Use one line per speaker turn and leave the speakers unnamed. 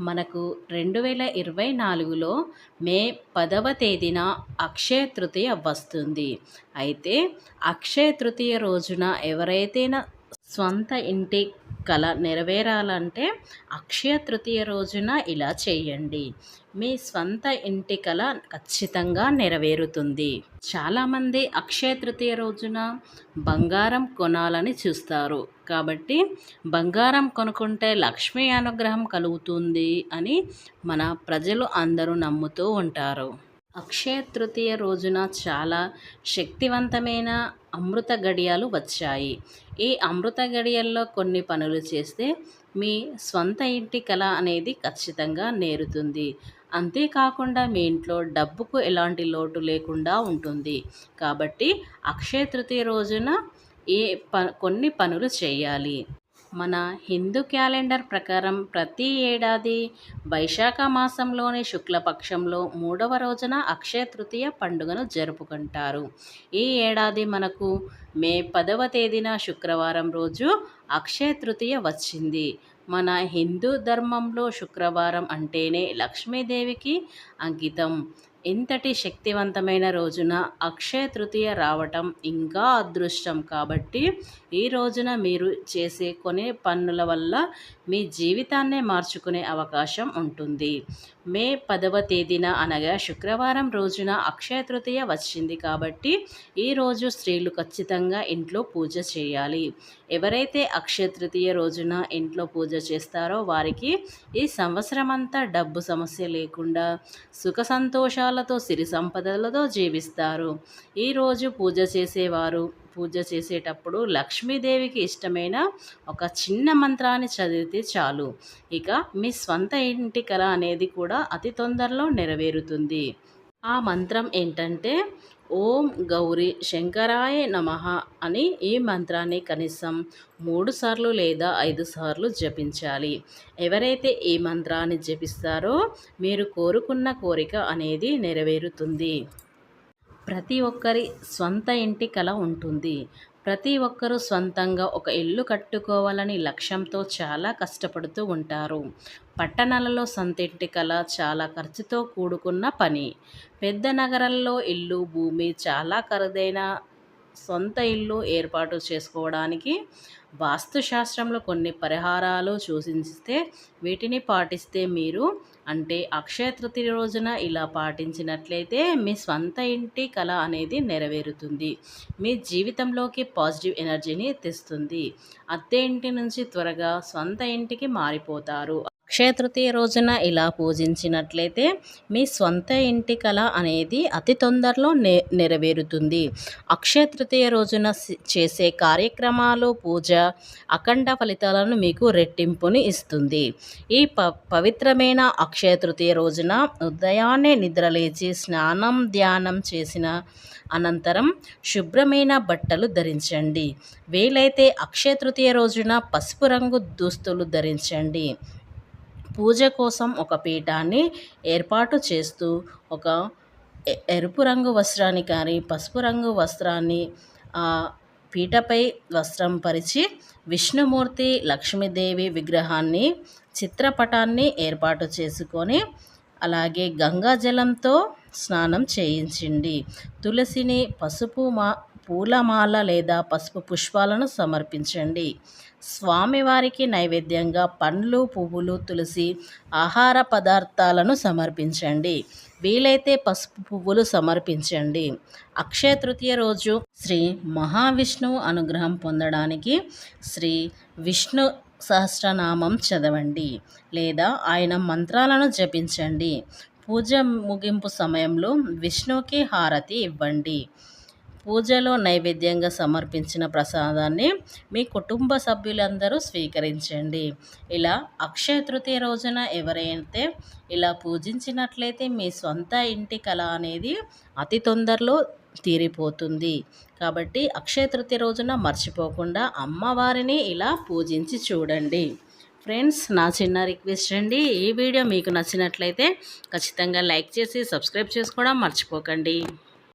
మనకు 2024లో మే 10వ తేదీన అక్షయ తృతీయ వస్తుంది. అయితే అక్షయ తృతీయ రోజున ఎవరైతేనా స్వంత ఇంటి కల నెరవేరాలంటే అక్షయ తృతీయ రోజున ఇలా చేయండి. మీ స్వంత ఇంటి కల ఖచ్చితంగా నెరవేరుతుంది. చాలామంది అక్షయ తృతీయ రోజున బంగారం కొనాలని చూస్తారు. కాబట్టి బంగారం కొనుక్కుంటే లక్ష్మీ అనుగ్రహం కలుగుతుంది అని మన ప్రజలు అందరూ నమ్ముతూ ఉంటారు. అక్షయ తృతీయ రోజున చాలా శక్తివంతమైన అమృత గడియలు వచ్చాయి. ఈ అమృత గడియల్లో కొన్ని పనులు చేస్తే మీ స్వంత ఇంటి కల అనేది ఖచ్చితంగా నేరుతుంది. అంతేకాకుండా మీ ఇంట్లో డబ్బుకు ఎలాంటి లోటు లేకుండా ఉంటుంది. కాబట్టి అక్షయ తృతీయ రోజున కొన్ని పనులు చేయాలి. మన హిందూ క్యాలెండర్ ప్రకారం ప్రతి ఏడాది వైశాఖ మాసంలోని శుక్లపక్షంలో 3వ రోజున అక్షయ తృతీయ పండుగను జరుపుకుంటారు. ఈ ఏడాది మనకు మే 10వ తేదీన శుక్రవారం రోజు అక్షయ తృతీయ వచ్చింది. మన హిందూ ధర్మంలో శుక్రవారం అంటేనే లక్ష్మీదేవికి అంకితం. ఇంతటి శక్తివంతమైన రోజున అక్షయ తృతీయ రావటం ఇంకా అదృష్టం. కాబట్టి ఈ రోజున మీరు చేసే కొన్ని పనుల వల్ల మీ జీవితాన్నే మార్చుకునే అవకాశం ఉంటుంది. మే 10వ తేదీన అనగా శుక్రవారం రోజున అక్షయ తృతీయ వచ్చింది. కాబట్టి ఈరోజు స్త్రీలు ఖచ్చితంగా ఇంట్లో పూజ చేయాలి. ఎవరైతే అక్షయ తృతీయ రోజున ఇంట్లో పూజ చేస్తారో వారికి ఈ సంవత్సరం అంతా డబ్బు సమస్య లేకుండా సుఖ సంతోషాలతో సిరి సంపదలతో జీవిస్తారు. ఈరోజు పూజ చేసేటప్పుడు లక్ష్మీదేవికి ఇష్టమైన ఒక చిన్న మంత్రాన్ని చదివితే చాలు. ఇక మీ స్వంత ఇంటి కల అనేది కూడా అతి తొందరలో నెరవేరుతుంది. ఆ మంత్రం ఏంటంటే ఓం గౌరీ శంకరాయ నమః అని ఈ మంత్రాన్ని కనీసం 3 సార్లు లేదా 5 సార్లు జపించాలి. ఎవరైతే ఈ మంత్రాన్ని జపిస్తారో మీరు కోరుకున్న కోరిక అనేది నెరవేరుతుంది. ప్రతి ఒక్కరి స్వంత ఇంటి కల ఉంటుంది. ప్రతి ఒక్కరూ సొంతంగా ఒక ఇల్లు కట్టుకోవాలని లక్ష్యంతో చాలా కష్టపడుతూ ఉంటారు. పట్టణాలలో సొంత ఇంటి కల చాలా ఖర్చుతో కూడుకున్న పని. పెద్ద నగరాల్లో ఇల్లు, భూమి చాలా ఖరీదైన. సొంత ఇల్లు ఏర్పాటు చేసుకోవడానికి వాస్తుశాస్త్రంలో కొన్ని పరిహారాలు సూచిస్తే వీటిని పాటిస్తే మీరు అంటే అక్షయ తృతీయ రోజున ఇలా పాటించినట్లయితే మీ స్వంత ఇంటి కల అనేది నెరవేరుతుంది. మీ జీవితంలోకి పాజిటివ్ ఎనర్జీని తెస్తుంది. అద్దె ఇంటి నుంచి త్వరగా స్వంత ఇంటికి మారిపోతారు. అక్షయ తృతీయ రోజున ఇలా పూజించినట్లయితే మీ స్వంత ఇంటి కల అనేది అతి తొందరలో నెరవేరుతుంది. అక్షయ తృతీయ రోజున చేసే కార్యక్రమాలు, పూజ అఖండ ఫలితాలను మీకు రెట్టింపుని ఇస్తుంది. ఈ పవిత్రమైన అక్షయ తృతీయ రోజున ఉదయాన్నే నిద్రలేచి స్నానం, ధ్యానం చేసిన అనంతరం శుభ్రమైన బట్టలు ధరించండి. వీలైతే అక్షయ తృతీయ రోజున పసుపు రంగు దుస్తులు ధరించండి. పూజ కోసం ఒక పీఠాన్ని ఏర్పాటు చేస్తూ ఒక ఎరుపు రంగు వస్త్రాన్ని కానీ పసుపు రంగు వస్త్రాన్ని పీటపై వస్త్రం పరిచి విష్ణుమూర్తి, లక్ష్మీదేవి విగ్రహాన్ని, చిత్రపటాన్ని ఏర్పాటు చేసుకొని అలాగే గంగాజలంతో స్నానం చేయించండి. తులసిని పూలమాల లేదా పసుపు పుష్పాలను సమర్పించండి. స్వామివారికి నైవేద్యంగా పండ్లు, పువ్వులు, తులసి ఆహార పదార్థాలను సమర్పించండి. వీలైతే పసుపు పువ్వులు సమర్పించండి. అక్షయ తృతీయ రోజు శ్రీ మహావిష్ణువు అనుగ్రహం పొందడానికి శ్రీ విష్ణు సహస్రనామం చదవండి లేదా ఆయన మంత్రాలను జపించండి. పూజ ముగింపు సమయంలో విష్ణువుకి హారతి ఇవ్వండి. పూజలో నైవేద్యంగా సమర్పించిన ప్రసాదాన్ని మీ కుటుంబ సభ్యులందరూ స్వీకరించండి. ఇలా అక్షయ తృతీయ రోజున ఎవరైతే ఇలా పూజించినట్లయితే మీ సొంత ఇంటి కల అనేది అతి తొందరలో తీరిపోతుంది. కాబట్టి అక్షయ తృతీయ రోజున మర్చిపోకుండా అమ్మవారిని ఇలా పూజించి చూడండి. ఫ్రెండ్స్, నా చిన్న రిక్వెస్ట్ అండి, ఈ వీడియో మీకు నచ్చినట్లయితే ఖచ్చితంగా లైక్ చేసి సబ్స్క్రైబ్ చేసుకోవడం మర్చిపోకండి.